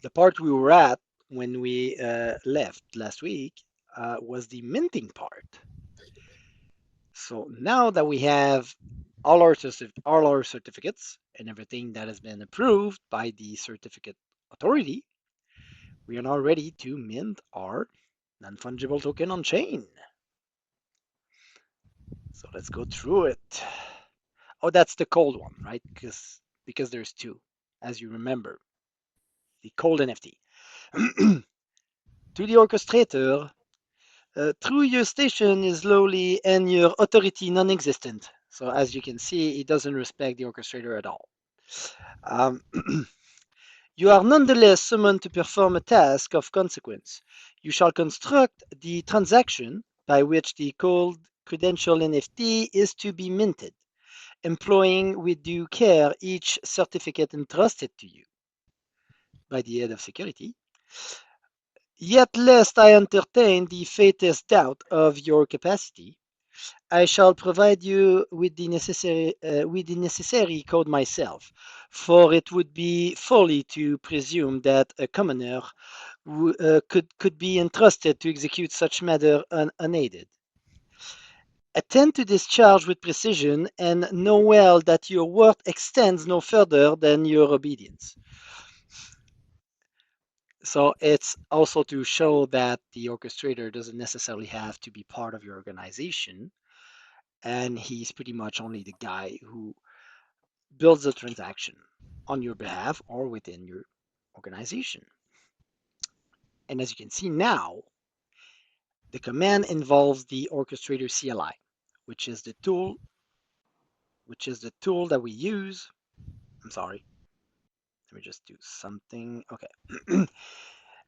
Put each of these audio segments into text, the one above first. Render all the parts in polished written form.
The part we were at when we left last week was the minting part. So now that we have all our certificates and everything that has been approved by the certificate authority, we are now ready to mint our non-fungible token on chain. So let's go through it. Oh, that's the cold one, right? Because there's two, as you remember. The cold NFT. To the orchestrator, true, your station is lowly and your authority non-existent. So as you can see, it doesn't respect the orchestrator at all. Um, you are nonetheless summoned to perform a task of consequence. You shall construct the transaction by which the cold credential NFT is to be minted, employing with due care each certificate entrusted to you by the head of security. Yet lest I entertain the faintest doubt of your capacity, I shall provide you with the necessary code myself, for it would be folly to presume that a commoner could be entrusted to execute such matter unaided. Attend to this charge with precision, and know well that your worth extends no further than your obedience. So it's also to show that the orchestrator doesn't necessarily have to be part of your organization, and he's pretty much only the guy who builds a transaction on your behalf or within your organization. And as you can see now, the command involves the orchestrator CLI, which is the tool that we use. I'm sorry. Let me just do something. Okay.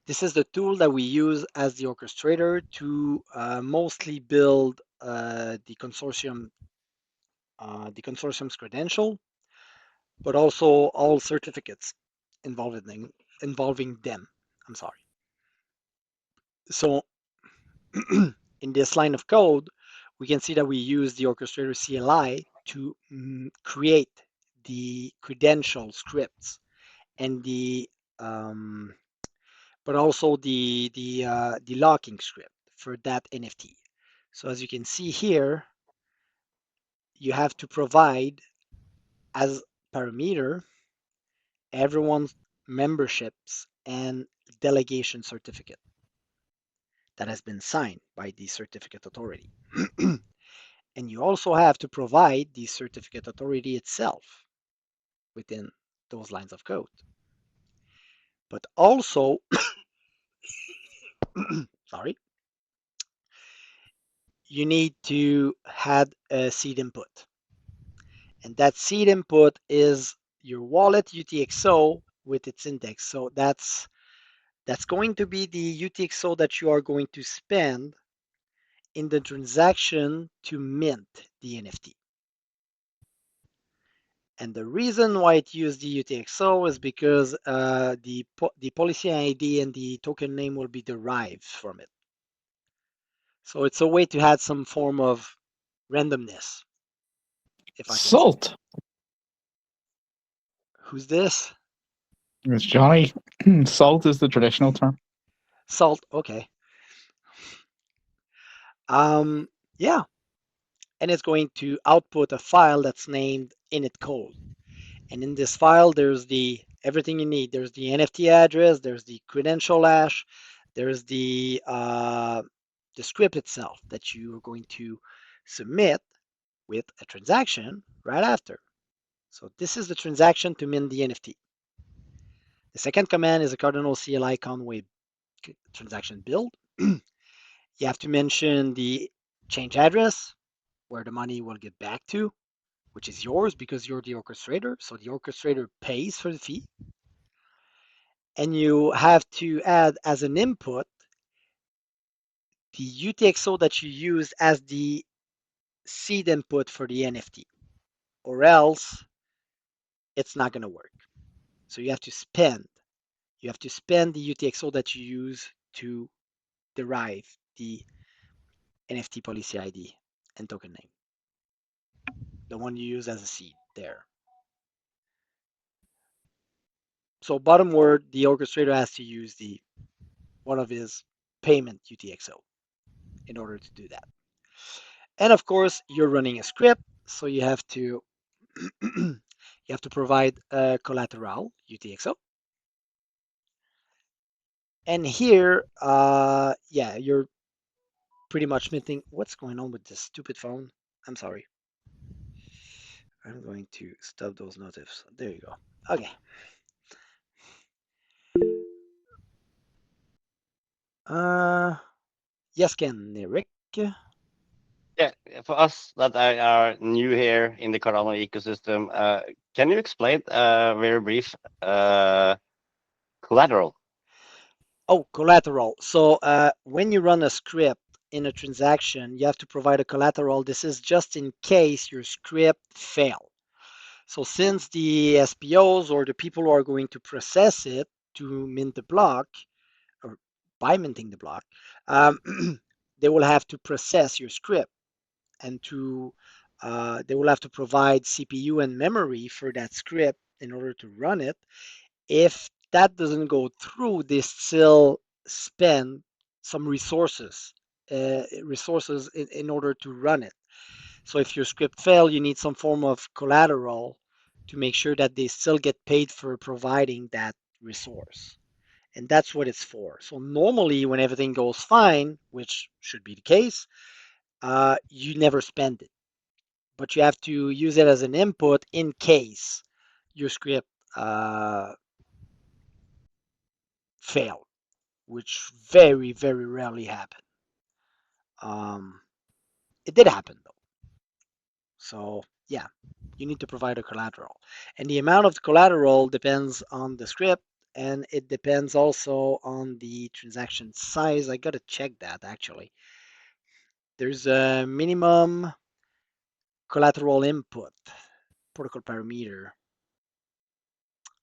This is the tool that we use as the orchestrator to mostly build the consortium's credential, but also all certificates involving them. I'm sorry. So in this line of code, we can see that we use the orchestrator CLI to create the credential scripts and but also the locking script for that NFT. So as you can see here, you have to provide as parameter everyone's memberships and delegation certificate that has been signed by the certificate authority. And you also have to provide the certificate authority itself within those lines of code. But also, sorry, you need to add a seed input. And that seed input is your wallet UTXO with its index. So that's going to be the UTXO that you are going to spend in the transaction to mint the NFT. And the reason why it used the UTXO is because the policy ID and the token name will be derived from it. So it's a way to add some form of randomness, if I can say. Salt. Who's this? It's Johnny. Salt is the traditional term. Salt. Okay. Yeah. And it's going to output a file that's named init code. And in this file, there's everything you need. There's the NFT address, there's the credential hash, there's the script itself that you are going to submit with a transaction right after. So this is the transaction to mint the NFT. The second command is a Cardinal CLI Conway transaction build. You have to mention the change address, where the money will get back to, which is yours because you're the orchestrator. So the orchestrator pays for the fee. And you have to add as an input the UTXO that you use as the seed input for the NFT, or else it's not going to work. So you have to spend the UTXO that you use to derive the NFT policy ID and token name, the one you use as a seed there. So bottom word, the orchestrator has to use the one of his payment UTXO in order to do that. And of course, you're running a script, so you have to you have to provide a collateral UTXO. And here, yeah, you're pretty much minting. What's going on with this stupid phone? I'm sorry. I'm going to stop those notifs. There you go. Okay. Uh, yes, Ken, Rick. Yeah, for us that are new here in the Cardano ecosystem, can you explain very brief collateral? Oh, collateral. So when you run a script in a transaction, you have to provide a collateral. This is just in case your script fail. So since the SPOs or the people who are going to process it to mint the block, or by minting the block, um, they will have to process your script and they will have to provide CPU and memory for that script in order to run it. If that doesn't go through, they still spend some resources in order to run it. So if your script fail, you need some form of collateral to make sure that they still get paid for providing that resource. And that's what it's for. So normally when everything goes fine, which should be the case, you never spend it, but you have to use it as an input in case your script uh, failed, which very, very rarely happen. Um, it did happen though. So yeah, you need to provide a collateral. And the amount of the collateral depends on the script and it depends also on the transaction size. I gotta check that actually. There's a minimum collateral input protocol parameter.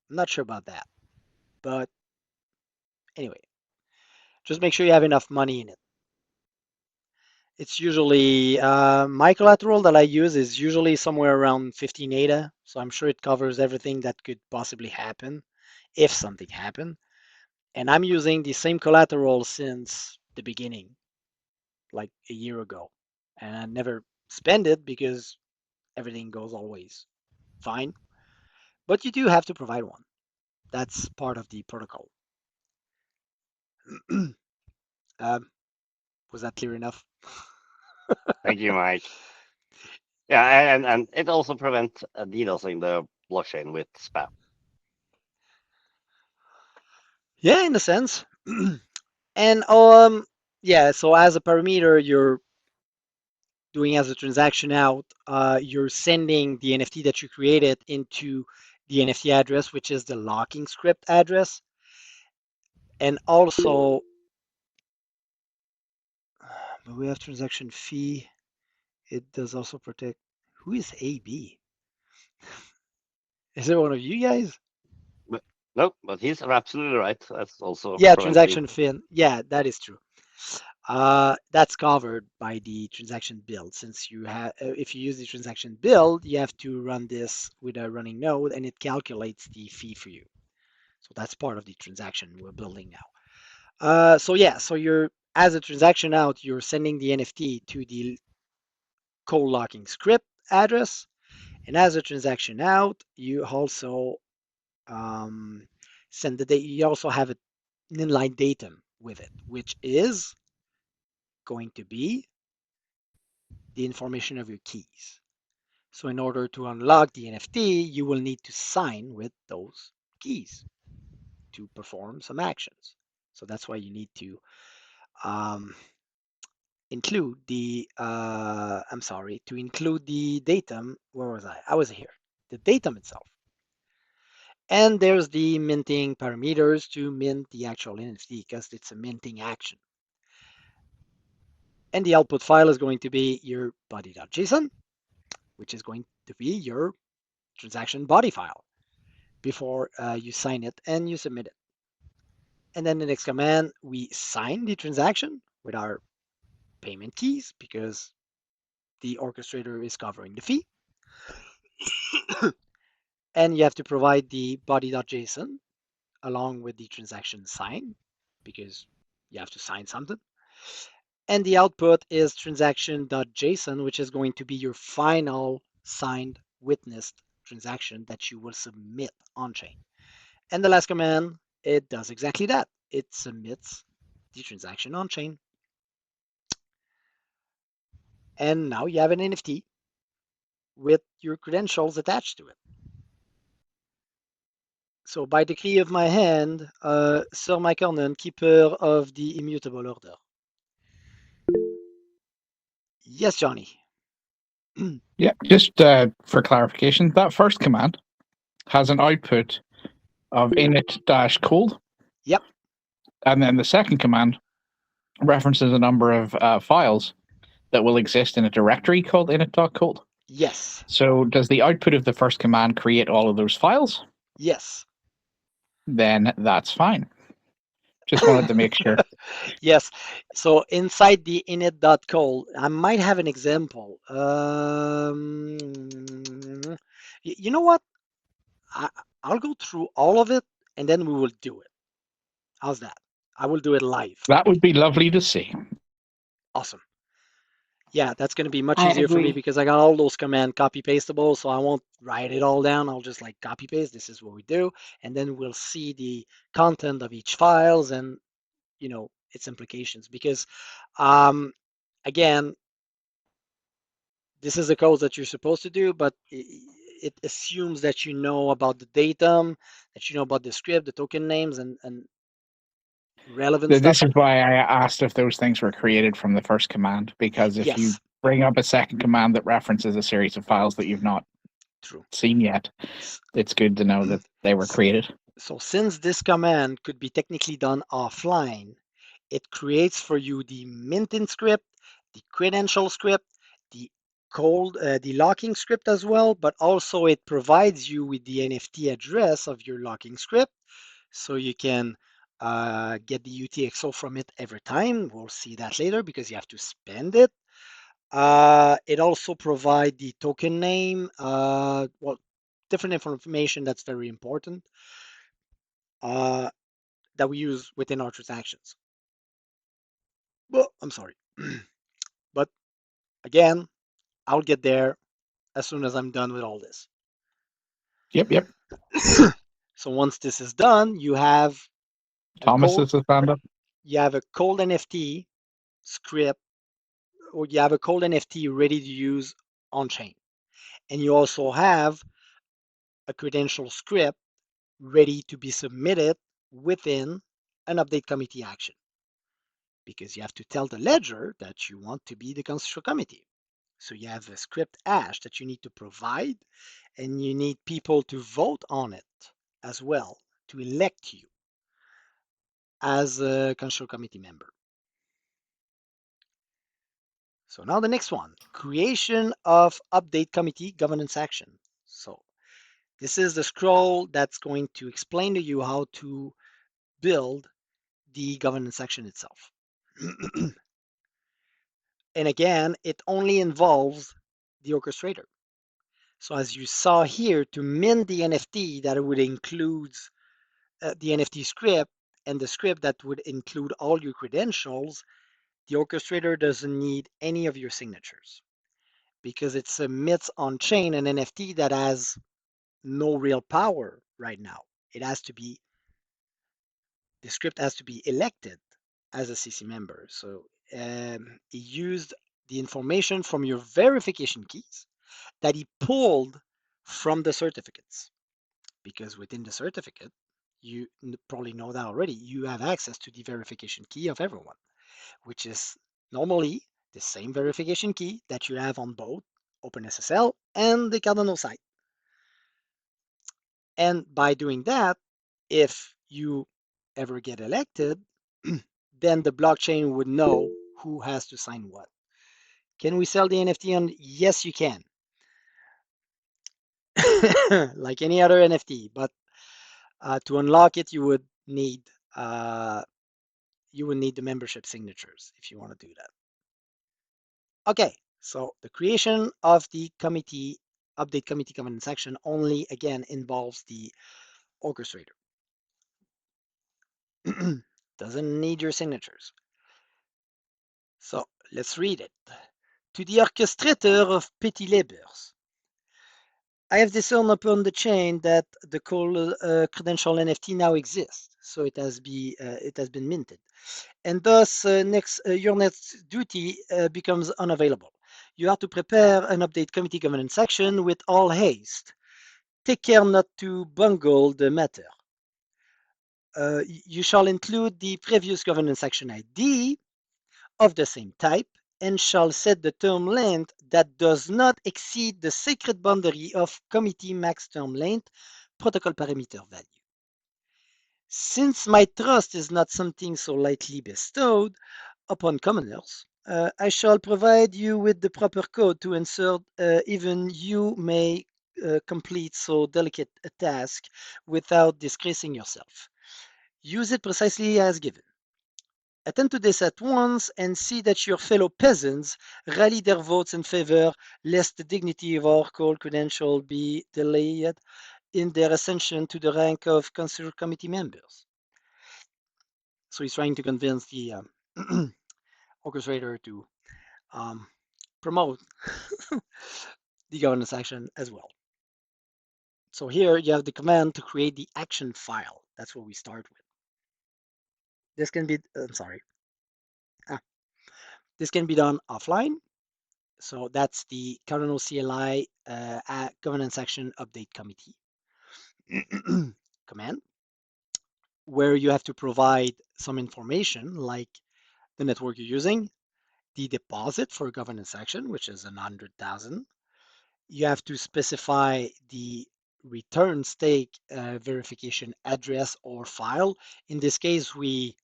I'm not sure about that, but anyway, just make sure you have enough money in it. It's usually my collateral that I use is usually somewhere around 15 ADA, so I'm sure it covers everything that could possibly happen if something happened. And I'm using the same collateral since the beginning, like a year ago, and I never spend it because everything goes always fine. But you do have to provide one. That's part of the protocol. um, was that clear enough? Thank you, Mike. Yeah, and it also prevents DDoSing the blockchain with spam. Yeah, in a sense. And yeah, so as a parameter, you're doing as a transaction out, you're sending the NFT that you created into the NFT address, which is the locking script address. And also, but we have transaction fee. It does also protect. Who is AB? Is it one of you guys? But, no, but he's absolutely right. That's also Yeah, preventing. transaction fee. Yeah, that is true. That's covered by the transaction build. Since you have, if you use the transaction build, you have to run this with a running node, and it calculates the fee for you. So that's part of the transaction we're building now. So yeah, so you're as a transaction out, you're sending the NFT to the cold locking script address, and as a transaction out, you also um, send the data. You also have an inline datum with it, which is going to be the information of your keys. So in order to unlock the NFT, you will need to sign with those keys to perform some actions. So that's why you need to um, include the, I'm sorry, to include the datum. Where was I? I was here. The datum itself. And there's the minting parameters to mint the actual NFT because it's a minting action. And the output file is going to be your body.json, which is going to be your transaction body file before you sign it and you submit it. And then the next command, we sign the transaction with our payment keys because the orchestrator is covering the fee. And you have to provide the body.json along with the transaction sign, because you have to sign something. And the output is transaction.json, which is going to be your final signed witnessed transaction that you will submit on chain. And the last command, it does exactly that. It submits the transaction on chain. And now you have an NFT with your credentials attached to it. So by decree of my hand, Sir Mike Ernan, keeper of the immutable order. Yes, Johnny. Yeah, just for clarification, that first command has an output of init-cold, Yep. and then the second command references a number of files that will exist in a directory called init.cold. Yes. So does the output of the first command create all of those files? Yes. Then that's fine. Just wanted to make sure. Yes. So inside the init.cold, I might have an example. You know what? I, I'll go through all of it and then we will do it. How's that? I will do it live. That would be lovely to see. Awesome. Yeah, that's going to be much I easier for me agree. because I got all those command copy pastable, so I won't write it all down. I'll just like copy paste. This is what we do, and then we'll see the content of each files and its implications. Because again, this is the code that you're supposed to do, but it assumes that you know about the datum, that you know about the script, the token names, and relevant stuff. This is why I asked if those things were created from the first command, because if you Yes, bring up a second command that references a series of files that you've not true. seen yet, it's good to know that they were created. So since this command could be technically done offline, it creates for you the minting script, the credential script, the the locking script as well, but also it provides you with the NFT address of your locking script, so you can get the UTXO from it every time. We'll see that later because you have to spend it. It also provides the token name, well, different information that's very important uh, that we use within our transactions. Well, I'm sorry. But again, I'll get there as soon as I'm done with all this. Yep. So once this is done, you have a Thomas cold is a stand up. cold NFT script, or you have a cold NFT ready to use on chain. And you also have a credential script ready to be submitted within an update committee action, because you have to tell the ledger that you want to be the consensual committee. So you have a script hash that you need to provide, and you need people to vote on it as well to elect you as a control committee member. So now the next one, creation of update committee governance action. So this is the scroll that's going to explain to you how to build the governance section itself. And again, it only involves the orchestrator. So as you saw here, to mint the NFT, that would include the NFT script and the script that would include all your credentials, the orchestrator doesn't need any of your signatures because it submits on chain an NFT that has no real power right now. It has to be, the script has to be elected as a CC member. So it used the information from your verification keys that he pulled from the certificates, because within the certificate, you probably know that already, you have access to the verification key of everyone, which is normally the same verification key that you have on both OpenSSL and the Cardano site. And by doing that, if you ever get elected, then the blockchain would know who has to sign what. Can we sell the NFT on? Yes, you can. Like any other NFT, but to unlock it, uh, you would need the membership signatures if you want to do that. Okay, so the creation of the committee update committee governance section only again involves the orchestrator. Doesn't need your signatures. So let's read it. To the orchestrator of petty labors, I have discerned upon the chain that the Cold Credential NFT now exists. So it has been minted, and thus your next duty becomes unavailable. You are to prepare an update committee governance action with all haste. Take care not to bungle the matter. You shall include the previous governance action ID of the same type and shall set the term length that does not exceed the sacred boundary of committee max term length protocol parameter value. Since my trust is not something so lightly bestowed upon commoners, I shall provide you with the proper code to insert. Even you may complete so delicate a task without disgracing yourself. Use it precisely as given. Attend to this at once and see that your fellow peasants rally their votes in favor, lest the dignity of our Cold Credential be delayed in their ascension to the rank of council committee members. So he's trying to convince the orchestrator to um, promote the governance action as well. So here you have the command to create the action file. That's what we start with. This can be, this can be done offline. So that's the Cardinal CLI governance action update committee command, where you have to provide some information like the network you're using, the deposit for governance action, which is 100,000. You have to specify the return stake verification address or file. In this case, we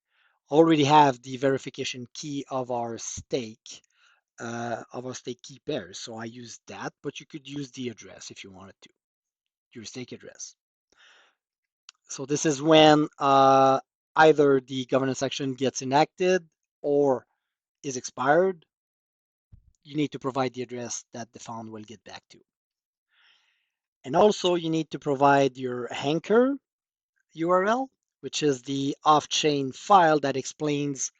already have the verification key of our stake key pairs. So I use that, but you could use the address if you wanted to, your stake address. So this is when either the governance action gets enacted or is expired. You need to provide the address that the fund will get back to. And also you need to provide your anchor URL, which is the off-chain file that explains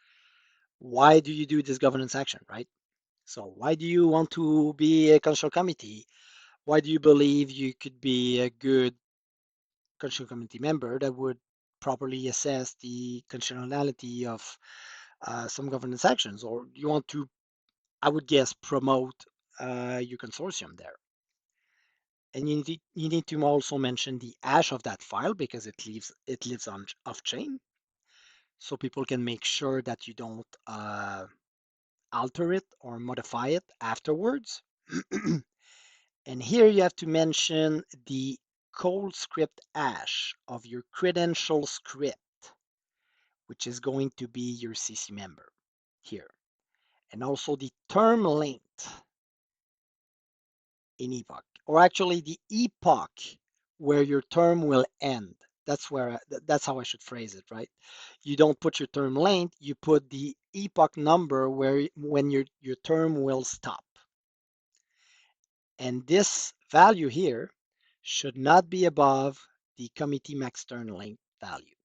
why do you do this governance action, right? So why do you want to be a control committee? Why do you believe you could be a good control committee member that would properly assess the constitutionality of some governance actions? Or you want to, I would guess, promote your consortium there. And you need to also mention the hash of that file because it lives on off chain, so people can make sure that you don't alter it or modify it afterwards. And here you have to mention the cold script hash of your credential script, which is going to be your CC member here, and also the term length in epoch, or actually the epoch where your term will end. That's how I should phrase it, right? You don't put your term length, you put the epoch number when your term will stop. And this value here should not be above the committee max term length value,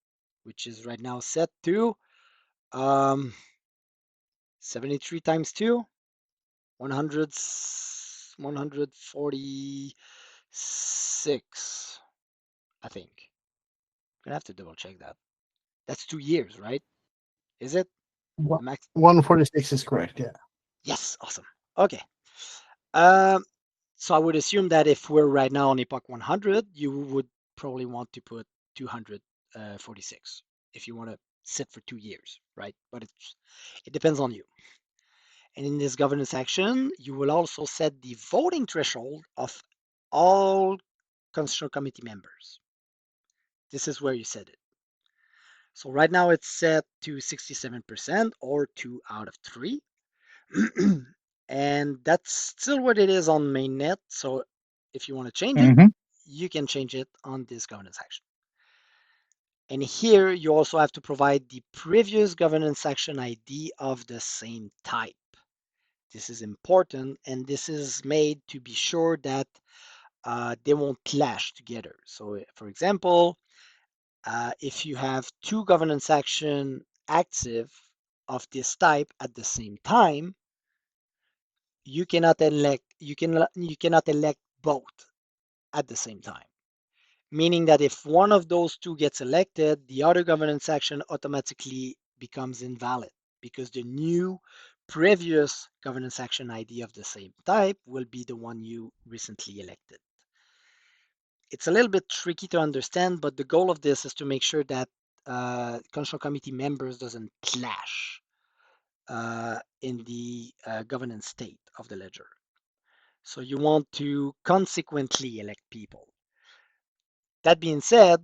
which is right now set to 73 times 2, 146, I think. I'm gonna have to double check that. That's 2 years, right? Is it? The max? 146 is correct, yeah. Yes, awesome. Okay. Um, so I would assume that if we're right now on epoch 100, you would probably want to put 246 if you want to sit for 2 years, right? But it depends on you. And in this governance action, you will also set the voting threshold of all constitutional committee members. This is where you set it. So right now it's set to 67% or 2 out of 3. And that's still what it is on mainnet. So if you want to change it, you can change it on this governance action. And here you also have to provide the previous governance action ID of the same type. This is important, and this is made to be sure that they won't clash together. So for example, If you have two governance action active of this type at the same time, you cannot elect both at the same time. Meaning that if one of those two gets elected, the other governance action automatically becomes invalid because the new previous governance action ID of the same type will be the one you recently elected. It's a little bit tricky to understand, but the goal of this is to make sure that control committee members doesn't clash in the governance state of the ledger. So you want to consequently elect people. That being said,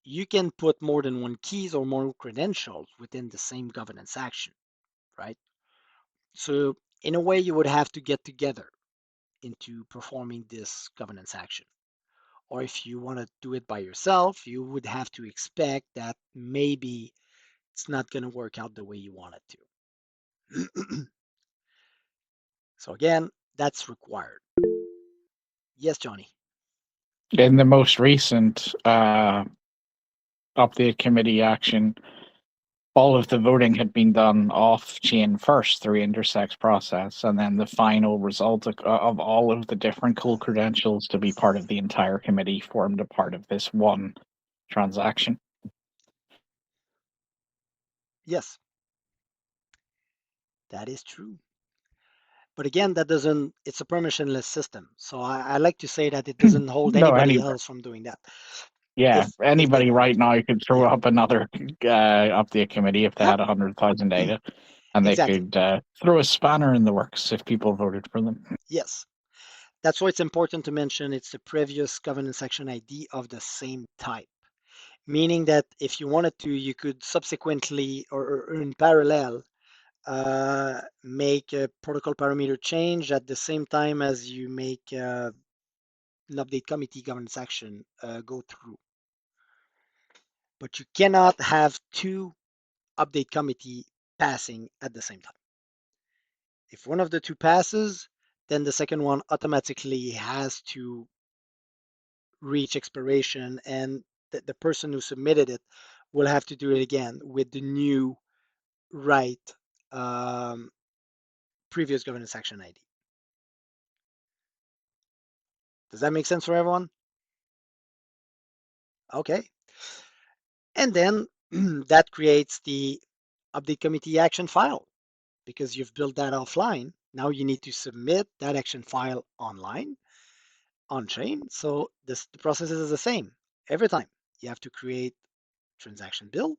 you can put more than one keys or more credentials within the same governance action, right? So in a way, you would have to get together into performing this governance action. Or if you want to do it by yourself, you would have to expect that maybe it's not going to work out the way you want it to. So again, that's required. Yes, Johnny. In the most recent update committee action, all of the voting had been done off chain first through intersex process, and then the final result of all of the different cool credentials to be part of the entire committee formed a part of this one transaction. Yes, that is true. But again, that doesn't, it's a permissionless system. So I like to say that it doesn't hold No, anybody anybody. else from doing that. Yeah, If they anybody want right to. now could throw Yeah. up another update committee if they Yep. had 100,000 data, and they Exactly. could throw a spanner in the works if people voted for them. Yes. That's why it's important to mention it's the previous governance action ID of the same type. Meaning that if you wanted to, you could subsequently or in parallel make a protocol parameter change at the same time as you make an update committee governance action go through. But you cannot have two update committee passing at the same time. If one of the two passes, then the second one automatically has to reach expiration, and the person who submitted it will have to do it again with the new right um, previous governance action ID. Does that make sense for everyone? Okay. And then that creates the update committee action file because you've built that offline. Now you need to submit that action file online on chain. So the process is the same every time. You have to create transaction build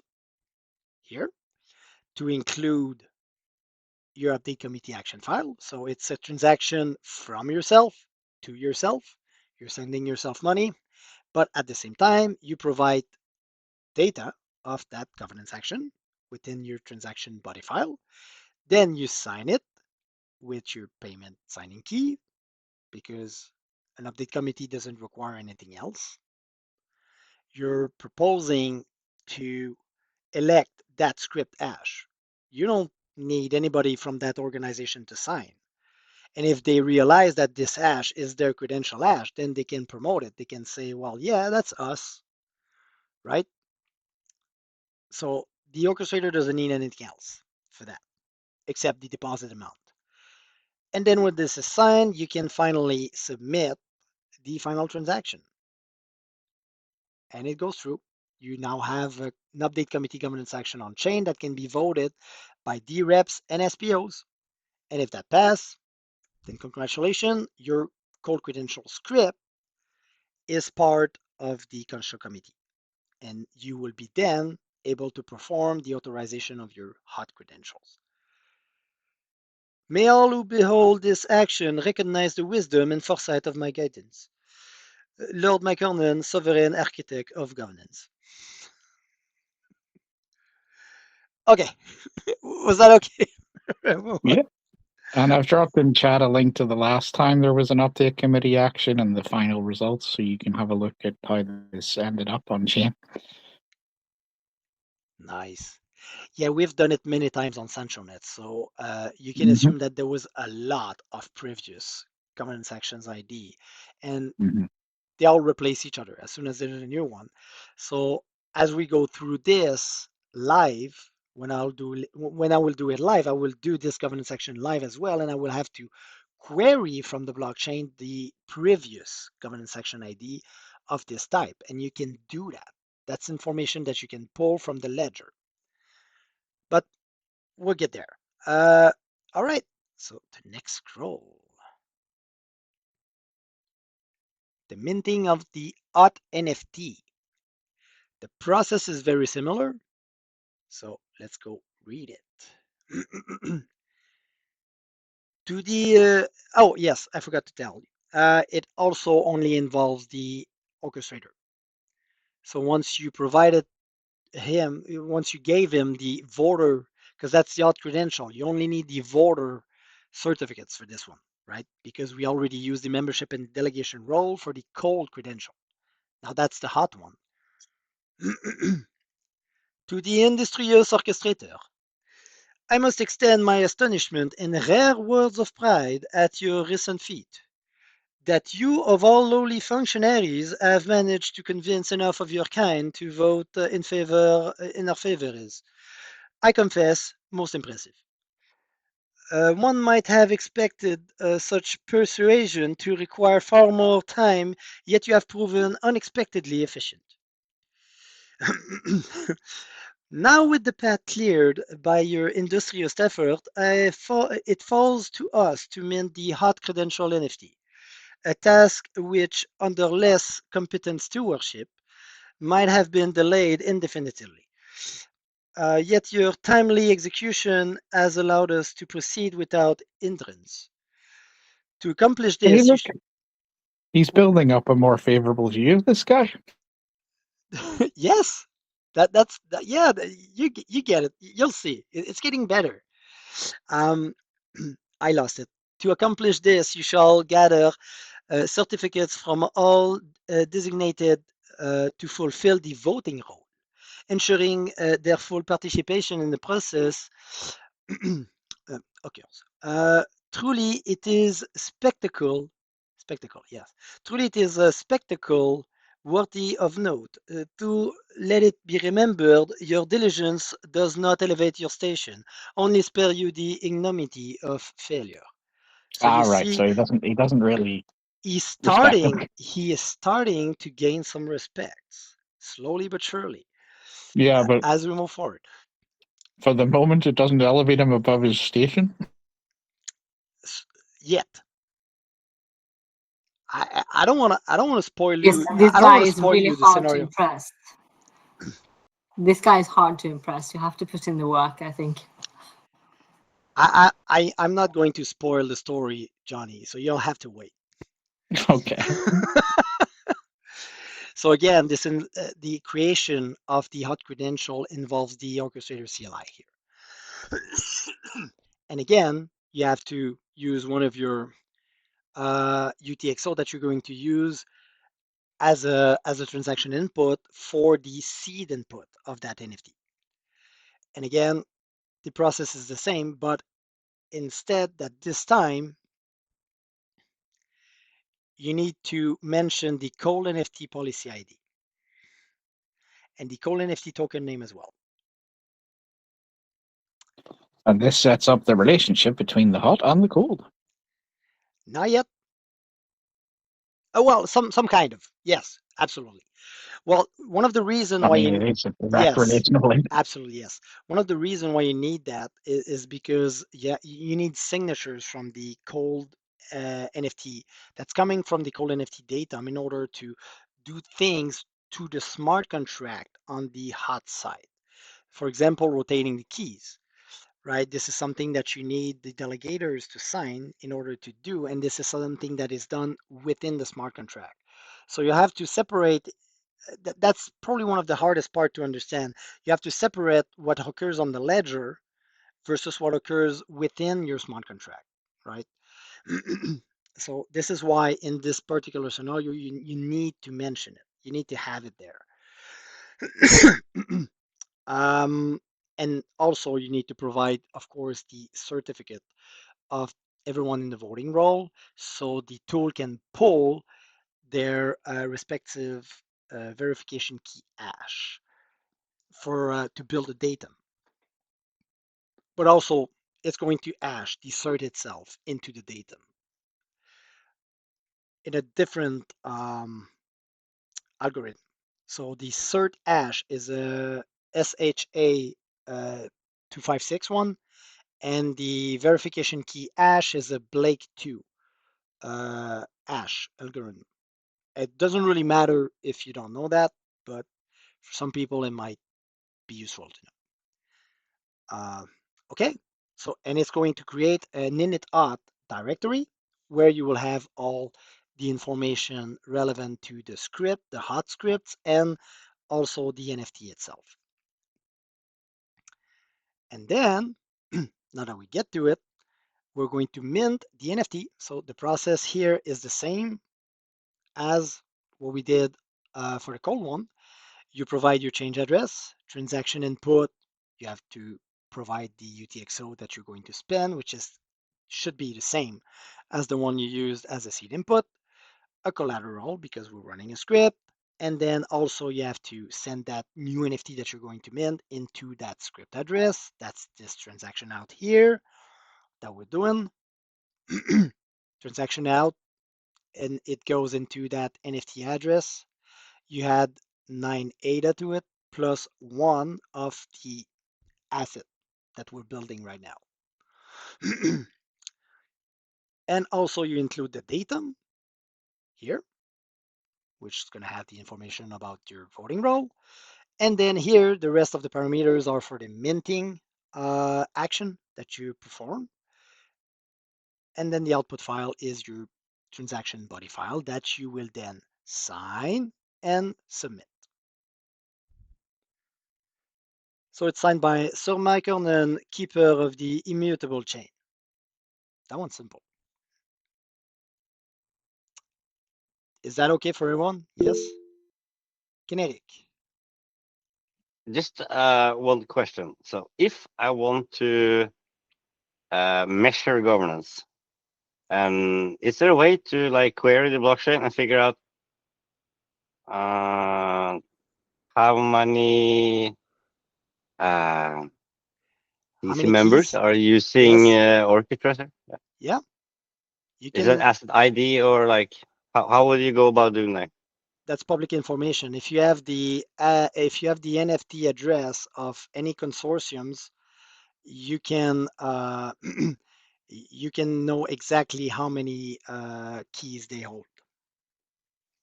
here to include your update committee action file. So it's a transaction from yourself to yourself. You're sending yourself money, but at the same time, you provide data of that governance action within your transaction body file. Then you sign it with your payment signing key because an update committee doesn't require anything else. You're proposing to elect that script hash. You don't need anybody from that organization to sign. And if they realize that this hash is their credential hash, then they can promote it. They can say, well, yeah, that's us, right? So the orchestrator doesn't need anything else for that except the deposit amount. And then when this is signed, you can finally submit the final transaction. And it goes through. You now have an update committee governance action on chain that can be voted by DREPs and SPOs. And if that passes, then congratulations, your cold credential script is part of the control committee. And you will be then able to perform the authorization of your hot credentials. May all who behold this action recognize the wisdom and foresight of my guidance. Lord McKernan, sovereign architect of governance. Okay, was that okay? Yeah. And I've dropped in chat a link to the last time there was an update committee action and the final results, so you can have a look at how this ended up on chain. Nice. Yeah, we've done it many times on CentralNet, so you can Mm-hmm. assume that there was a lot of previous governance actions ID, and Mm-hmm. they all replace each other as soon as there's a new one. So as we go through this live, when I will do it live, I will do this governance section live as well, and I will have to query from the blockchain the previous governance section ID of this type, and you can do that. That's information that you can pull from the ledger, but we'll get there. All right, so the next scroll, the minting of the Hot NFT. The process is very similar, so let's go read it. To the oh yes, I forgot to tell you. It also only involves the orchestrator. So once you gave him the voter, because that's the auth credential, you only need the voter certificates for this one, right? Because we already used the membership and delegation role for the cold credential. Now that's the hot one. To the industrious orchestrator, I must extend my astonishment and rare words of pride at your recent feat. That you, of all lowly functionaries, have managed to convince enough of your kind to vote in our favor is, I confess, most impressive. One might have expected such persuasion to require far more time, yet you have proven unexpectedly efficient. Now, with the path cleared by your industrious effort, it falls to us to mint the hot credential NFT, a task which, under less competent stewardship, might have been delayed indefinitely. Yet your timely execution has allowed us to proceed without hindrance. To accomplish Hey, this, look, he's building up a more favorable view of this guy. yes, yeah, you get it. You'll see. It's getting better. Um, I lost it. To accomplish this, you shall gather certificates from all designated to fulfill the voting role, ensuring their full participation in the process occurs. Truly, it is spectacle, yes. Truly, it is a spectacle worthy of note. To let it be remembered, your diligence does not elevate your station, only spare you the ignominy of failure. So you Ah, right. see, So he doesn't really he's respect him. starting he is starting to gain some respect, slowly but surely, Yeah, but as we move forward. for the moment, it doesn't elevate him above his station. Yet, I don't want to spoil This you. this I don't guy want to is spoil really you the hard to scenario. impress. This guy is hard to impress. You have to put in the work, I think. I'm not going to spoil the story, Johnny. So you'll have to wait. Okay. So again, the creation of the hot credential involves the orchestrator CLI here. And again, you have to use one of your UTXO that you're going to use as a transaction input for the seed input of that NFT. And again, the process is the same, but instead that this time you need to mention the Cold NFT policy ID and the Cold NFT token name as well. And this sets up the relationship between the hot and the cold. Not yet. Oh well, some kind of, yes, absolutely. Well, one of the reason I why mean, you it is a direct yes, relational link. absolutely yes. One of the reason why you need that is because yeah, you need signatures from the cold NFT that's coming from the cold NFT datum in order to do things to the smart contract on the hot side. For example, rotating the keys, right? This is something that you need the delegators to sign in order to do, and this is something that is done within the smart contract. So you have to separate. That's probably one of the hardest part to understand. You have to separate what occurs on the ledger versus what occurs within your smart contract, right? So this is why in this particular scenario, you need to mention it. You need to have it there. um, and also you need to provide, of course, the certificate of everyone in the voting role so the tool can pull their respective verification key hash. for to build a datum, but also it's going to hash the cert itself into the datum in a different algorithm. So the cert hash is a SHA 2561, and the verification key hash is a Blake 2 hash algorithm. It doesn't really matter if you don't know that, but for some people it might be useful to know. Okay, so and it's going to create an init auth directory where you will have all the information relevant to the script, the hot scripts, and also the NFT itself. And then, now that we get to it, we're going to mint the NFT. So the process here is the same as what we did for the cold one. You provide your change address, transaction input. You have to provide the UTXO that you're going to spend, which should be the same as the one you used as a seed input, a collateral because we're running a script, and then also you have to send that new NFT that you're going to mint into that script address. That's this transaction out here that we're doing. Transaction out, and it goes into that NFT address. You had 9 ADA to it plus one of the asset that we're building right now. And also you include the datum here, which is going to have the information about your voting role. And then here, the rest of the parameters are for the minting action that you perform. And then the output file is your transaction body file that you will then sign and submit. So it's signed by Sir Michael and keeper of the immutable chain. That one's simple. Is that okay for everyone? Yes? Kinetic. Just one question. So if I want to measure governance, and is there a way to like query the blockchain and figure out how many How DC many members keys? are using Yes. Orchestrator? Yeah. Yeah. You Is that can. asset ID or like how would you go about doing that? That's public information. If you have the NFT address of any consortiums, you can you can know exactly how many keys they hold.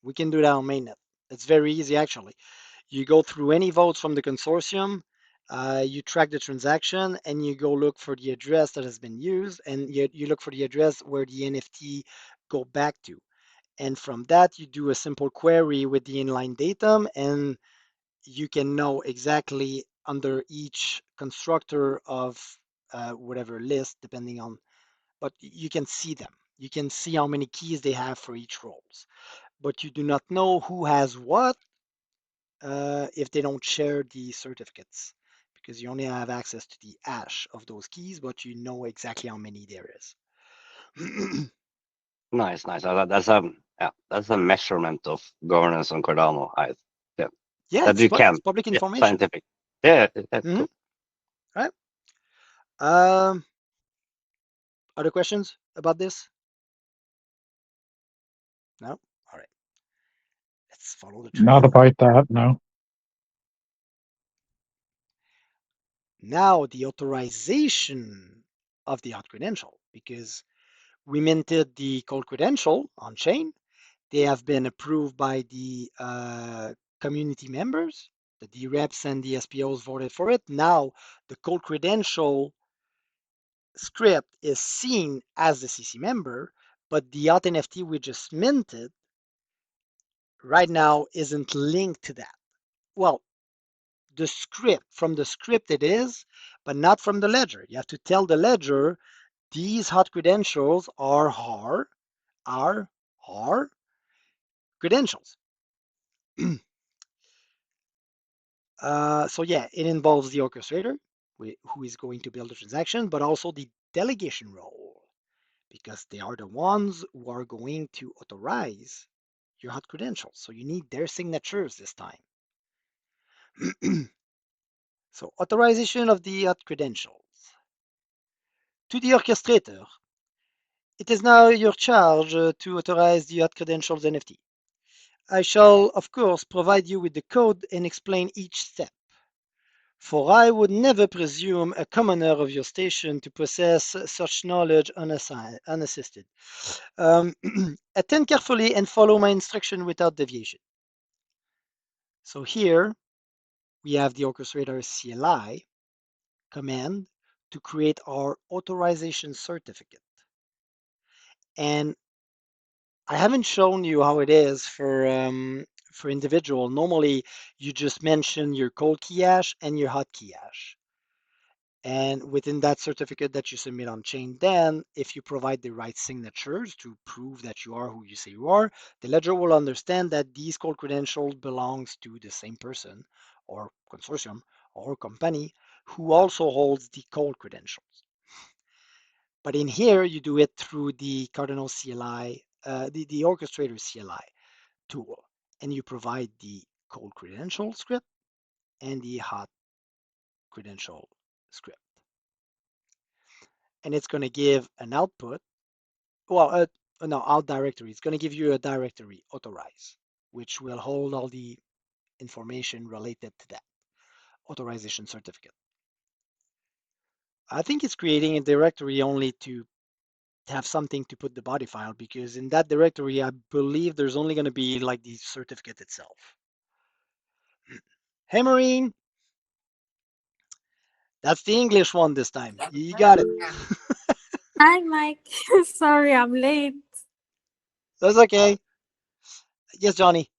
We can do that on mainnet. It's very easy actually. You go through any votes from the consortium, you track the transaction, and you go look for the address that has been used, and you look for the address where the NFT go back to. And from that, you do a simple query with the inline datum, and you can know exactly under each constructor of whatever list, depending on, but you can see them. You can see how many keys they have for each roles, but you do not know who has what if they don't share the certificates, because you only have access to the hash of those keys, but you know exactly how many there is. Nice, nice. That's a measurement of governance on Cardano. Yeah, Yeah, that you can. it's public Yeah, information. scientific. Yeah, Mm-hmm. cool. Right. Um, Other questions about this? No? All right. Let's follow the Not trail. about that, no. Now, the authorization of the hot credential, because we minted the cold credential on chain. They have been approved by the community members. The DREPs and the SPOs voted for it. Now, the cold credential script is seen as the CC member, but the hot NFT we just minted right now isn't linked to that. Well, the script, from the script it is, but not from the ledger. You have to tell the ledger these hot credentials are credentials. So yeah, it involves the orchestrator who is going to build the transaction, but also the delegation role, because they are the ones who are going to authorize your hot credentials. So you need their signatures this time. So authorization of the hot credentials. To the orchestrator, it is now your charge to authorize the hot credentials NFT. I shall, of course, provide you with the code and explain each step. For I would never presume a commoner of your station to possess such knowledge unassisted. Attend carefully and follow my instruction without deviation. So here we have the orchestrator CLI command to create our authorization certificate. And I haven't shown you how it is for individual. Normally, you just mention your cold key hash and your hot key hash. And within that certificate that you submit on chain, then if you provide the right signatures to prove that you are who you say you are, the ledger will understand that these cold credentials belongs to the same person or consortium or company who also holds the cold credentials. But in here, you do it through the Cardinal CLI, the orchestrator CLI tool, and you provide the cold credential script and the hot credential script. And it's going to give an output, well, no, out directory. It's going to give you a directory, authorize, which will hold all the information related to that authorization certificate. I think it's creating a directory only to have something to put the body file, because in that directory, I believe there's only going to be like the certificate itself. Hey, Marine. That's the English one this time. You got it. Hi, Mike. Sorry, I'm late. That's okay. Yes, Johnny.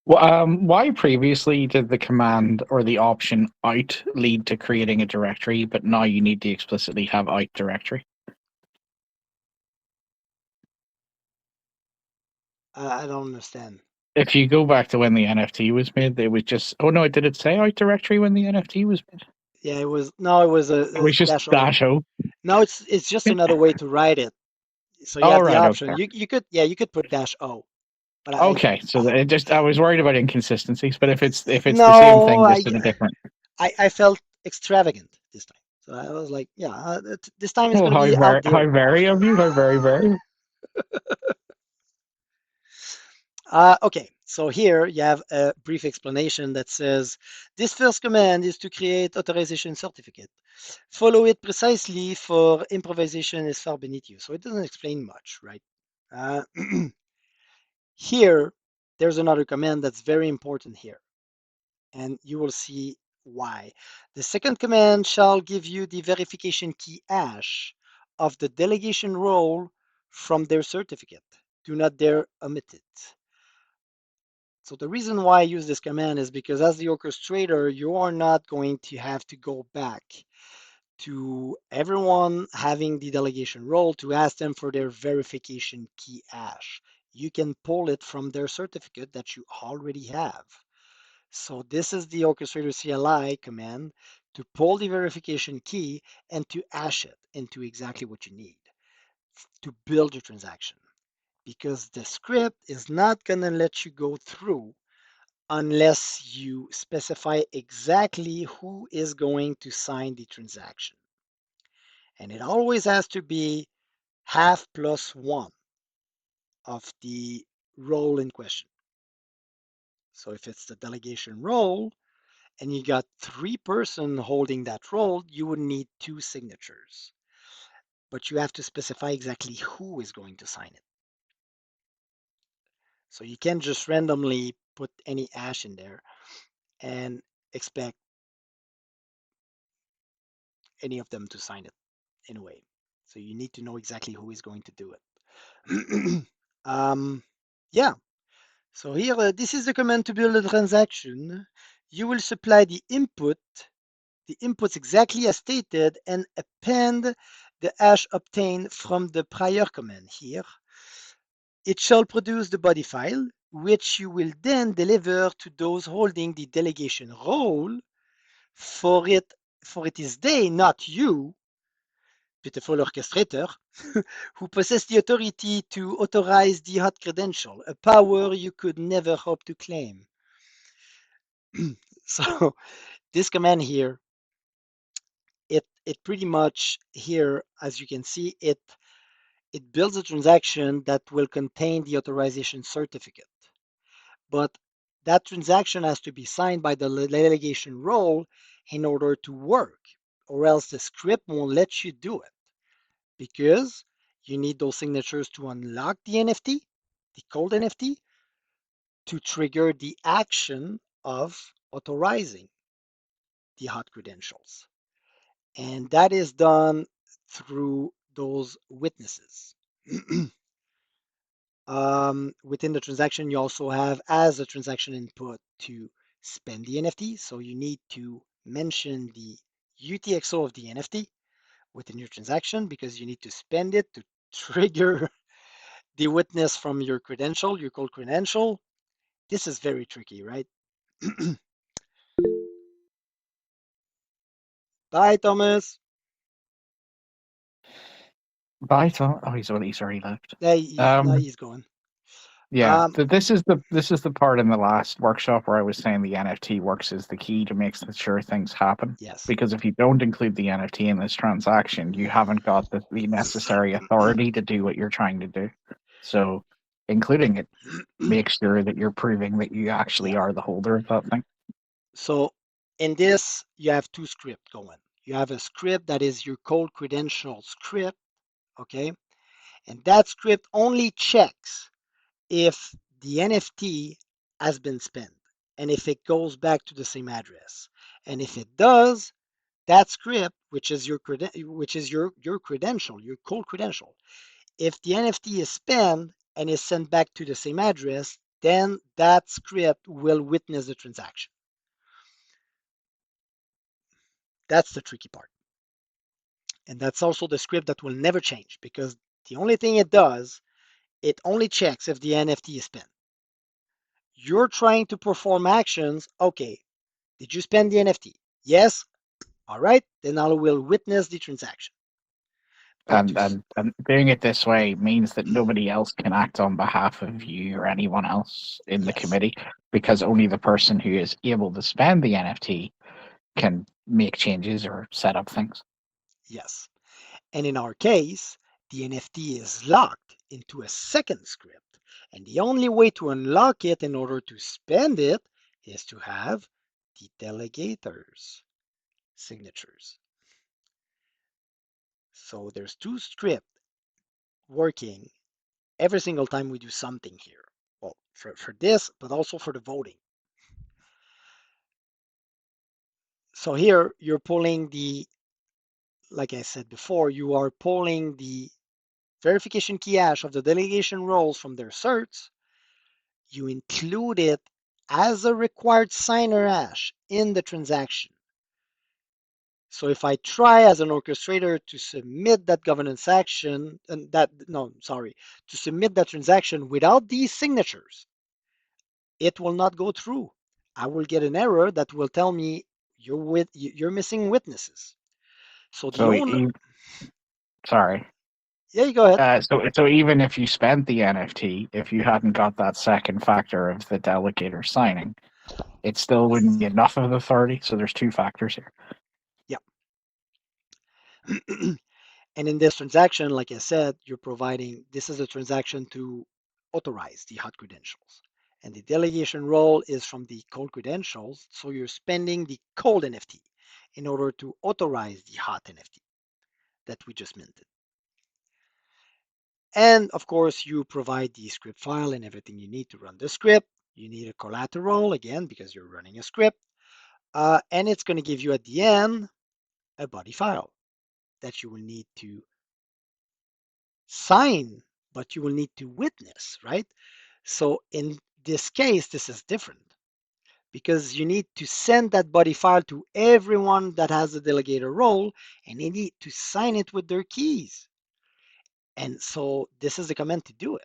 Well, why previously did the command or the option out lead to creating a directory, but now you need to explicitly have out directory? I don't understand. If you go back to when the NFT was made, it was just, oh no, did it say out directory when the NFT was made? Yeah, it was, no, it was It a was just dash O. -O. No, it's just another way to write it. So you All have the right, option. okay. You could put dash O, but Okay, so it just, I was worried about inconsistencies, but if it's the same no, thing, just in a different. I felt extravagant this time. So I was like, yeah, this time it's Well, going to be out there. how very of you, how very. Okay, so here you have a brief explanation that says, this first command is to create authorization certificate. Follow it precisely, for improvisation is far beneath you. So it doesn't explain much, right? Here, there's another command that's very important here, and you will see why. The second command shall give you the verification key hash of the delegation role from their certificate. Do not dare omit it. So the reason why I use this command is because as the orchestrator, you are not going to have to go back to everyone having the delegation role to ask them for their verification key hash. You can pull it from their certificate that you already have. So this is the orchestrator CLI command to pull the verification key and to hash it into exactly what you need to build your transaction. Because the script is not going to let you go through unless you specify exactly who is going to sign the transaction. And it always has to be half plus one of the role in question. So if it's the delegation role and you got 3 persons holding that role, you would need 2 signatures. But you have to specify exactly who is going to sign it. So you can't just randomly put any hash in there and expect any of them to sign it in a way. So you need to know exactly who is going to do it. Yeah. So here, this is the command to build a transaction. You will supply the inputs exactly as stated, and append the hash obtained from the prior command here. It shall produce the body file, which you will then deliver to those holding the delegation role. For it is they, not you, pitiful orchestrator, who possess the authority to authorize the hot credential, a power you could never hope to claim. So this command here, it pretty much here, as you can see, it builds a transaction that will contain the authorization certificate. But that transaction has to be signed by the delegation role in order to work, or else the script won't let you do it because you need those signatures to unlock the NFT, the cold NFT, to trigger the action of authorizing the hot credentials. And that is done through those witnesses. Within the transaction, you also have as a transaction input to spend the NFT. So you need to mention the UTXO of the NFT within your transaction because you need to spend it to trigger the witness from your credential, your cold credential. This is very tricky, right? Bye, Thomas. Bye, Tom. Oh, he's already left. Yeah, he's going. Yeah, this is the part in the last workshop where I was saying the NFT works is the key to make sure things happen. Yes. Because if you don't include the NFT in this transaction, you haven't got the necessary authority to do what you're trying to do. So, including it makes sure that you're proving that you actually are the holder of that thing. So in this, you have two scripts going. You have a script that is your cold credential script, okay? And that script only checks if the NFT has been spent and if it goes back to the same address. And if it does, that script, which is your credential, your cold credential, if the NFT is spent and is sent back to the same address, then that script will witness the transaction. That's the tricky part. And that's also the script that will never change because the only thing it does, it only checks if the NFT is spent. You're trying to perform actions. Okay, did you spend the NFT? Yes. All right, then I will witness the transaction. And doing it this way means that nobody else can act on behalf of you or anyone else in the committee because only the person who is able to spend the NFT can make changes or set up things. Yes. And in our case, the NFT is locked into a second script. And the only way to unlock it in order to spend it is to have the delegator's signatures. So there's two scripts working every single time we do something here. Well, for this, but also for the voting. So here you're pulling the, like I said before, you are pulling the verification key hash of the delegation roles from their certs. You include it as a required signer hash in the transaction. So if I try as an orchestrator to submit that governance action, and to submit that transaction without these signatures, it will not go through. I will get an error that will tell me you're missing witnesses. So the owner, sorry. Yeah, you go ahead. So even if you spent the NFT, if you hadn't got that second factor of the delegator signing, it still wouldn't be enough of authority. So there's two factors here. Yep. And in this transaction, like I said, you're providing, this is a transaction to authorize the hot credentials. And the delegation role is from the cold credentials. So you're spending the cold NFT in order to authorize the hot NFT that we just minted. And of course, you provide the script file and everything you need to run the script. You need a collateral, again, because you're running a script. And it's going to give you at the end a body file that you will need to sign, but you will need to witness, right? So in this case, this is different because you need to send that body file to everyone that has a delegator role and they need to sign it with their keys. And so this is the command to do it.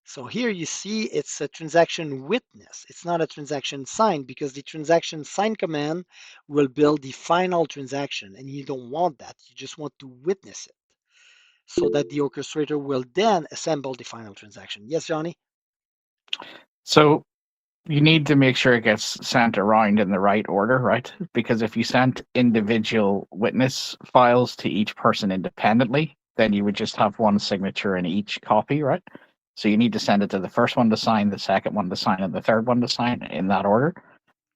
So here you see it's a transaction witness. It's not a transaction sign because the transaction sign command will build the final transaction and you don't want that. You just want to witness it so that the orchestrator will then assemble the final transaction. Yes, Johnny? So You need to make sure it gets sent around in the right order, right? Because if you sent individual witness files to each person independently, then you would just have one signature in each copy, right? So you need to send it to the first one to sign, the second one to sign, and the third one to sign in that order,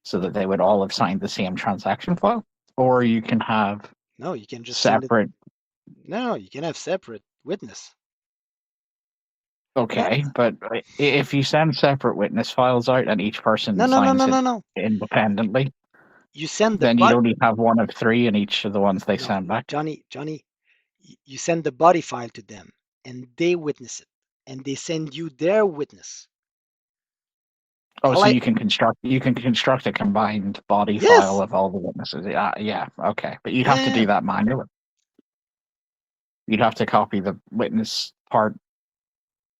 so that they would all have signed the same transaction file. Or you can have No, you can just send it. separate. No, you can have separate witness. No, Okay, but if you send separate witness files out and each person no, no, no, signs no, it no, no. independently, You send the then you'd but. only have one of three in each of the ones they No, send back. Johnny, you send the body file to them, and they witness it, and they send you their witness. Oh, All so I you can construct a combined body file Yes, of all the witnesses. Yeah, okay. But you'd have to yeah. do that manually. You'd have to copy the witness part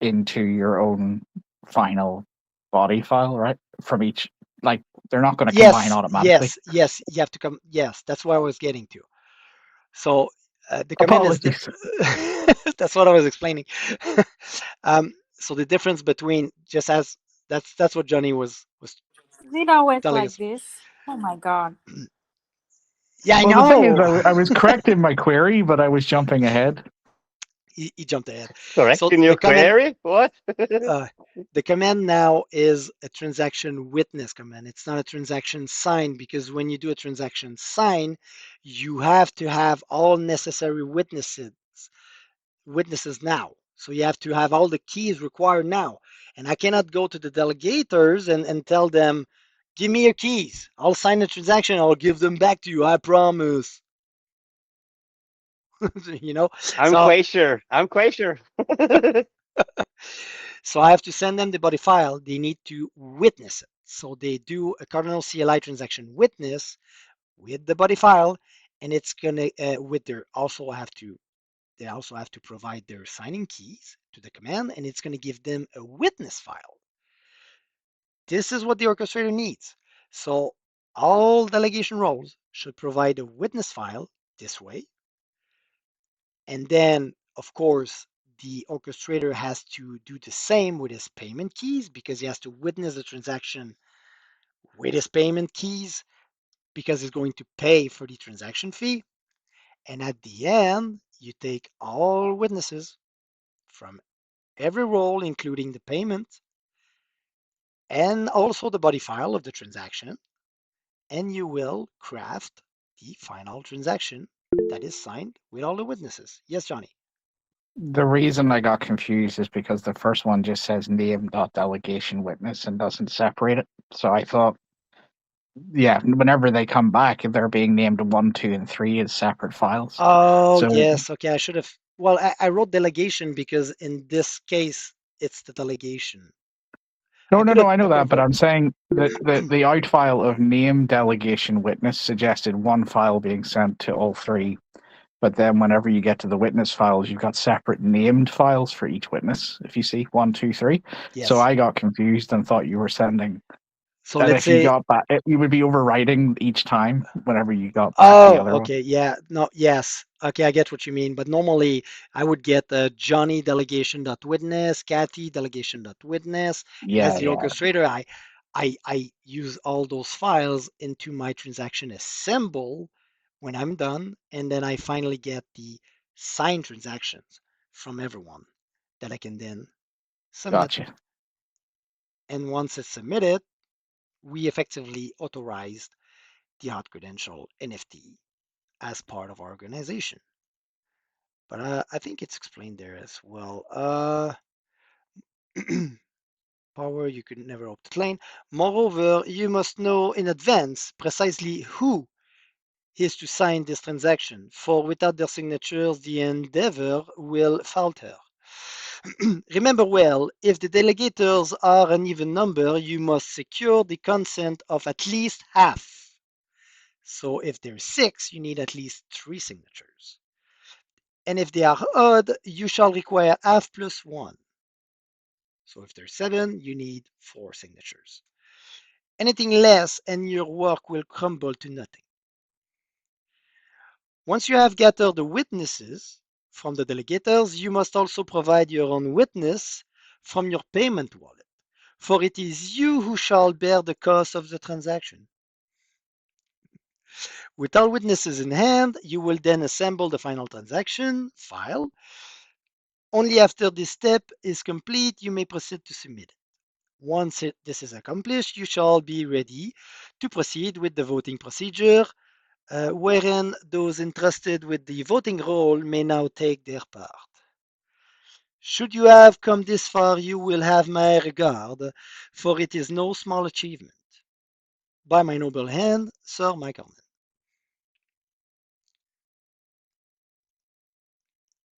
into your own final body file, right? From each, like they're not going to combine Yes, automatically. yes, yes. You have to come. Yes, that's what I was getting to. So the command is Apologies. that's what I was explaining. So the difference between just as that's what Johnny was Is it always telling like us. this? Oh my god. Yeah, I Well, the thing is, know. I was correct in my query, but I was jumping ahead. He jumped ahead. Correct So in your query? What? uh, the command now is a transaction witness command. It's not a transaction sign, because when you do a transaction sign, you have to have all necessary witnesses now. So you have to have all the keys required now. And I cannot go to the delegators and tell them, give me your keys. I'll sign the transaction. I'll give them back to you. I promise. you know. I'm So Quasar. I'm Quasar. So I have to send them the body file. They need to witness it. So they do a Cardinal CLI transaction witness with the body file, and it's gonna with their also have to they also have to provide their signing keys to the command, and it's gonna give them a witness file. This is what the orchestrator needs. So all delegation roles should provide a witness file this way, and then of course the orchestrator has to do the same with his payment keys, because he has to witness the transaction with his payment keys, because he's going to pay for the transaction fee. And at the end, you take all witnesses from every role, including the payment and also the body file of the transaction, and you will craft the final transaction that is signed with all the witnesses. Yes, Johnny. The reason I got confused is because the first one just says name.delegation witness and doesn't separate it. So I thought, yeah, whenever they come back, they're being named 1, 2, and 3 as separate files. Oh, So yes. Okay, I should have. Well, I wrote delegation because in this case, it's the delegation. no, no, no, I I know could that, have but wrote. I'm saying that the out file of name delegation witness suggested one file being sent to all three. But then whenever you get to the witness files, you've got separate named files for each witness, if you see 1, 2, 3. So Yes. I got confused and thought you were sending. So And let's if you say. got back, you would be overwriting each time whenever you got back the Oh, other one. okay. Yeah. No, yes. Okay, I get what you mean. But normally I would get the Johnny delegation dot witness, Kathy delegation dot witness, and as Yeah, the yeah. orchestrator, I use all those files into my transaction assemble when I'm done, and then I finally get the signed transactions from everyone that I can then submit. Gotcha. And once it's submitted, we effectively authorized the Hot Credential NFT as part of our organization. But I think it's explained there as well. Power, you could never obtain. Moreover, you must know in advance precisely who is to sign this transaction, for without their signatures, the endeavor will falter. Remember well, if the delegators are an even number, you must secure the consent of at least half. So if there's 6, you need at least 3 signatures. And if they are odd, you shall require half plus 1. So if there's 7, you need 4 signatures. Anything less and your work will crumble to nothing. Once you have gathered the witnesses from the delegators, you must also provide your own witness from your payment wallet. for it is you who shall bear the cost of the transaction. With all witnesses in hand, you will then assemble the final transaction file. Only after this step is complete, you may proceed to submit it. Once this is accomplished, you shall be ready to proceed with the voting procedure, wherein those entrusted with the voting role may now take their part. Should you have come this far, you will have my regard, for it is no small achievement. By my noble hand, Sir Michael.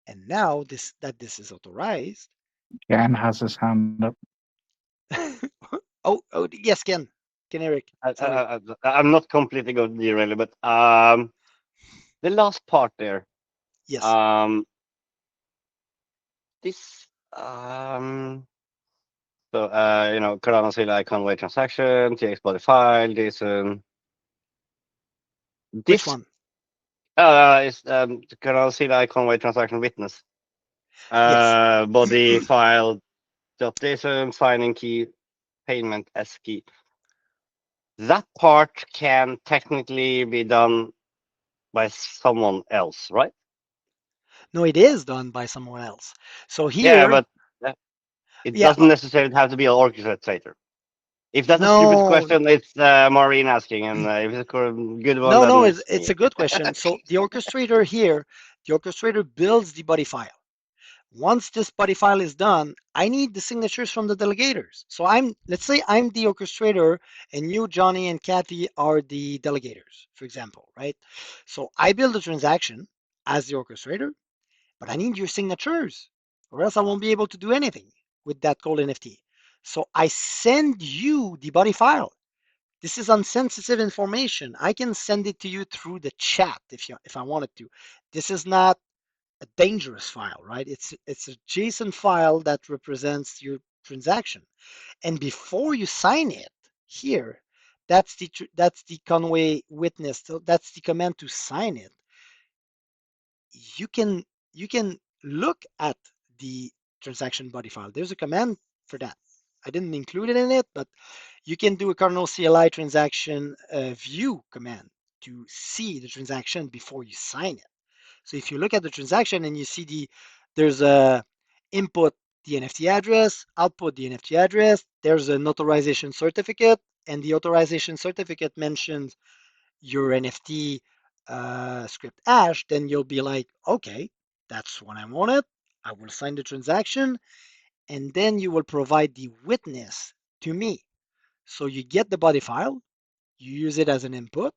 And now this is authorized. Jan has his hand up. Oh, yes, Ken Eric. Sorry. I'm not completely going to derail it, but the last part there. Yes. This so Cardano CLI conway transaction, TX body file, this Which this one? is Cardano CLI conway transaction witness. Yes. Body file dot JSON, signing key, payment as key. That part can technically be done by someone else, right? No, it is done by someone else. So Yeah, here, but it yeah, doesn't necessarily have to be an orchestrator. If that's a stupid no, question, it's Maureen asking, and if it's a good one, no, then it's, it's it's me. a good question. So the orchestrator here, the orchestrator builds the body file. Once this body file is done, I need the signatures from the delegators. So let's say I'm the orchestrator and you, Johnny, and Kathy are the delegators, for example, right? So I build a transaction as the orchestrator, but I need your signatures or else I won't be able to do anything with that Cold NFT. So I send you the body file. This is unsensitive information. I can send it to you through the chat if I wanted to. This is not a dangerous file, right? It's a JSON file that represents your transaction. And before you sign it here, that's the Conway witness. So that's the command to sign it. You can look at the transaction body file. There's a command for that. I didn't include it in it, but you can do a Cardinal CLI transaction view command to see the transaction before you sign it. So if you look at the transaction and you see there's a input the NFT address, output the NFT address, there's an authorization certificate, and the authorization certificate mentions your NFT script hash, then you'll be like, okay, that's what I wanted. I will sign the transaction, and then you will provide the witness to me. So you get the body file, you use it as an input,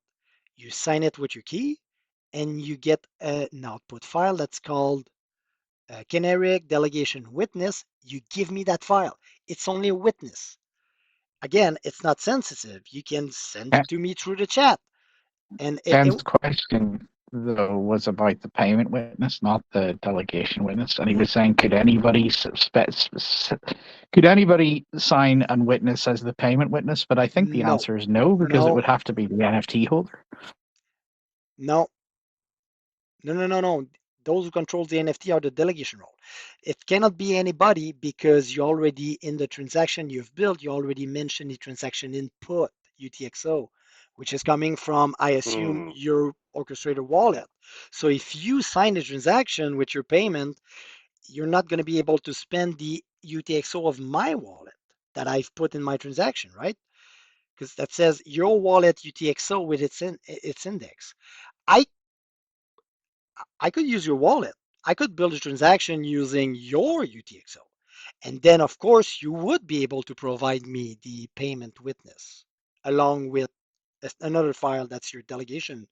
you sign it with your key, and you get an output file that's called Canaric Delegation Witness. You give me that file. It's only a witness. Again, it's not sensitive. You can send it to me through the chat. And Ken's question, though, was about the payment witness, not the delegation witness. And he was saying, could anybody sign and witness as the payment witness? But I think the no, answer is no, because it no, would have to be the NFT holder. no, no. Those who control the NFT are the delegation role. It cannot be anybody because you already in the transaction you've built, you already mentioned the transaction input UTXO, which is coming from, I assume, Hmm. your orchestrator wallet. So if you sign a transaction with your payment, you're not going to be able to spend the UTXO of my wallet that I've put in my transaction, right? Because that says your wallet UTXO with its index. I I could use your wallet. I could build a transaction using your UTXO. And then, of course, you would be able to provide me the payment witness along with another file that's your delegation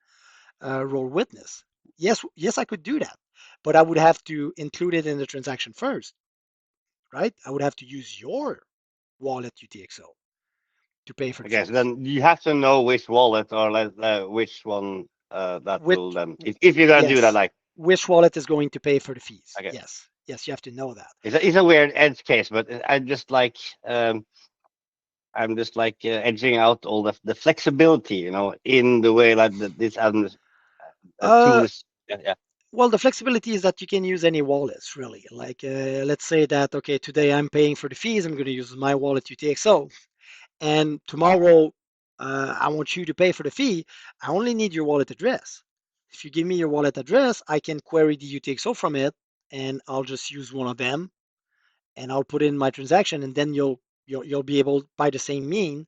role witness. Yes, I could do that, but I would have to include it in the transaction first, right? I would have to use your wallet UTXO to pay for the Okay, so fees. then you have to know which wallet or which one that With will then, if you're gonna do that, yes, like, which wallet is going to pay for the fees? okay, Yes, you have to know that. it's a weird edge case, but I just like I'm just like edging out all the flexibility, in the way like this Uh, tools. Yeah, yeah. Well, the flexibility is that you can use any wallets, really. Like, let's say that, okay, today I'm paying for the fees, I'm going to use my wallet UTXO. And tomorrow, I want you to pay for the fee. I only need your wallet address. If you give me your wallet address, I can query the UTXO from it, and I'll just use one of them, and I'll put in my transaction, and then you'll be able, by the same mean,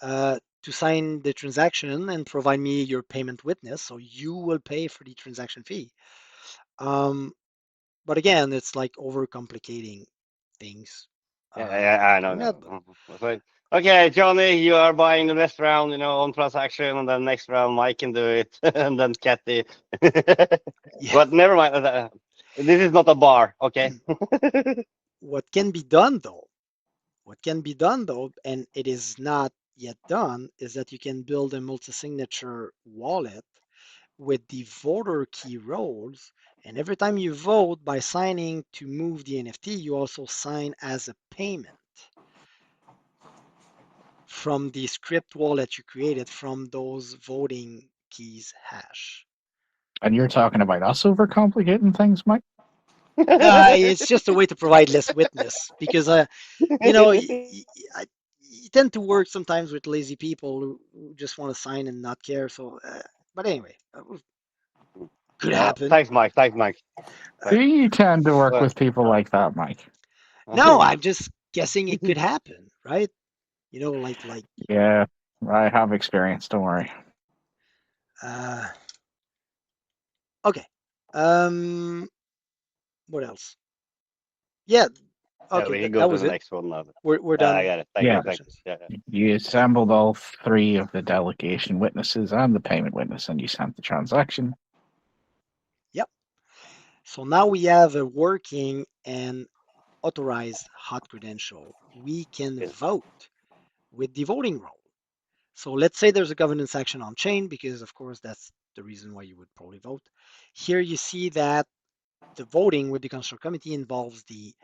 to sign the transaction and provide me your payment witness. So you will pay for the transaction fee. But again, it's like overcomplicating things. Yeah, I know. Doing that, No. So, okay, Johnny, you are buying the next round, on transaction, and then next round Mike can do it, and then Kathy. yeah. But never mind. This is not a bar, okay? What can be done though? What can be done though, and it is not yet done, is that you can build a multi-signature wallet with the voter key roles. And every time you vote by signing to move the NFT, you also sign as a payment from the script wallet you created from those voting keys hash. And you're talking about us overcomplicating things, Mike? It's just a way to provide less witness because, you know, you tend to work sometimes with lazy people who just want to sign and not care. So, but anyway, could happen. Thanks, Mike. Thanks, Mike. Do you tend to work Uh, with people like that, Mike? No, I'm just guessing it could happen, right? Like Yeah, I have experience. Don't worry. uh, okay. Um, what else? Yeah. yeah, Okay, we can go that to was the it. next one now. We're I done got it. Thank with you. Yeah, Thank you. questions. Yeah, yeah. you assembled all three of the delegation witnesses and the payment witness, and you sent the transaction. Yep. So now we have a working and authorized hot credential. We can Yes. vote with the voting role. So let's say there's a governance action on chain, because of course that's the reason why you would probably vote. Here you see that the voting with the control committee involves the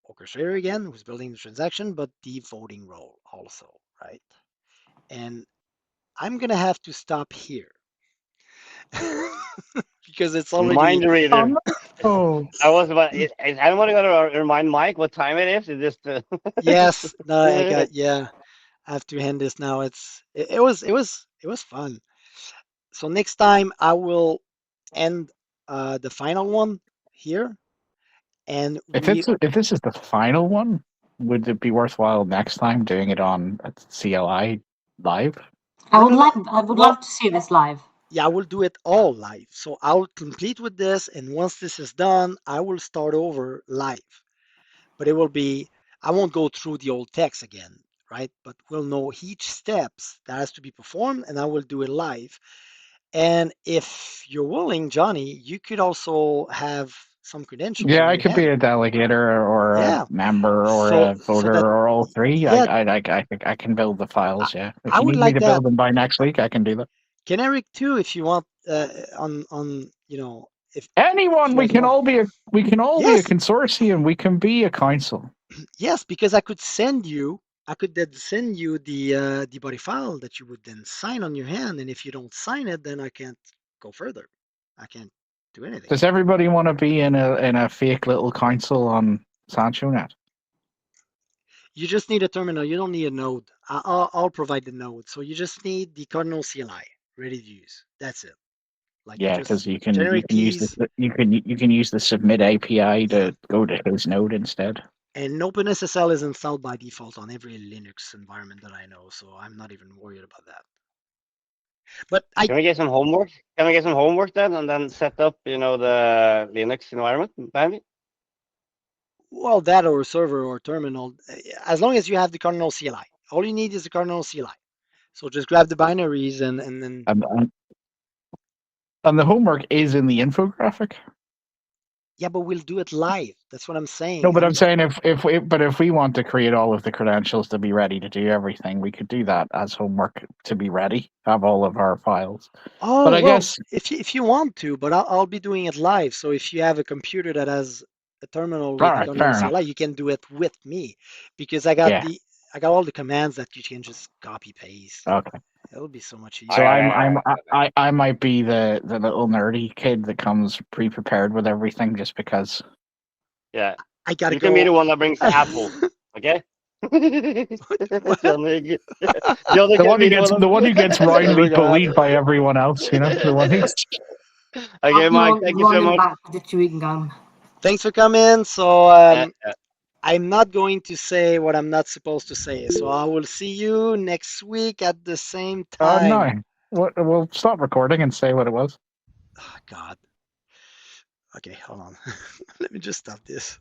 orchestrator again, who's building the transaction, but the voting role also, right? And I'm gonna have to stop here because it's already Mind reader. Oh no! I was about. Is anyone gonna remind Mike what time it is? Is just. yes. No, I got yeah. I have to end this now. It was fun. So next time I will end the final one here, and we If this is the final one, would it be worthwhile next time doing it on CLI live? no no no. I would Well, love to see this live. yeah, I will do it all live. So I'll complete with this, and once this is done, I will start over live. But it will be I won't go through the old text again, right? But we'll know each steps that has to be performed, and I will do it live. And if you're willing, Johnny, you could also have some credentials Yeah, in I your could be hand. a delegate or a Yeah. member or So a so voter that or all three. yeah, I think I can build the I, files. Yeah, if I you would need me like to that. build them by next week, I can do that. Generic too, if you want, on if Anyone, you guys want. we can all be a Yes, consortium. We can be a council. yes, because I could then send you the body file that you would then sign on your hand, and if you don't sign it, then I can't go further. I can't do anything. Does everybody want to be in a fake little council on SanchoNet? You just need a terminal. You don't need a node. I'll provide the node. So you just need the Cardinal CLI ready to use. That's it. Like Yeah, because just generate keys. you can use the submit API Yeah. to go to his node instead. And OpenSSL is installed by default on every Linux environment that I know, so I'm not even worried about that. But Can we get some homework? Can we get some homework then, and then set up, the Linux environment, maybe? well, that or server or terminal, as long as you have the Cardinal CLI, all you need is the Cardinal CLI. So just grab the binaries and then And the homework is in the infographic. yeah, but we'll do it live. That's what I'm saying. No, but I'm saying if we want to create all of the credentials to be ready to do everything, we could do that as homework to be ready, have all of our files. Oh But I well, guess if you want to, but I'll be doing it live. So if you have a computer that has a terminal all with the right, Cardinal fair enough. CLI, you can do it with me, because I got Yeah, the I got all the commands that you can just copy paste. Okay. It'll be so much So easier. I might be the little nerdy kid that comes pre-prepared with everything just because. Yeah. I gotta You can be the go. one that brings the apple. Okay. What? Johnny, Johnny can be The one who gets roundly bullied by everyone else, you know, the one who's. Okay, Mike, thank you so much. Back for the chewing gum. Thanks for coming. So Yeah. I'm not going to say what I'm not supposed to say. So I will see you next week at the same time. No. We'll stop recording and say what it was. Oh, God. Okay, hold on. Let me just stop this.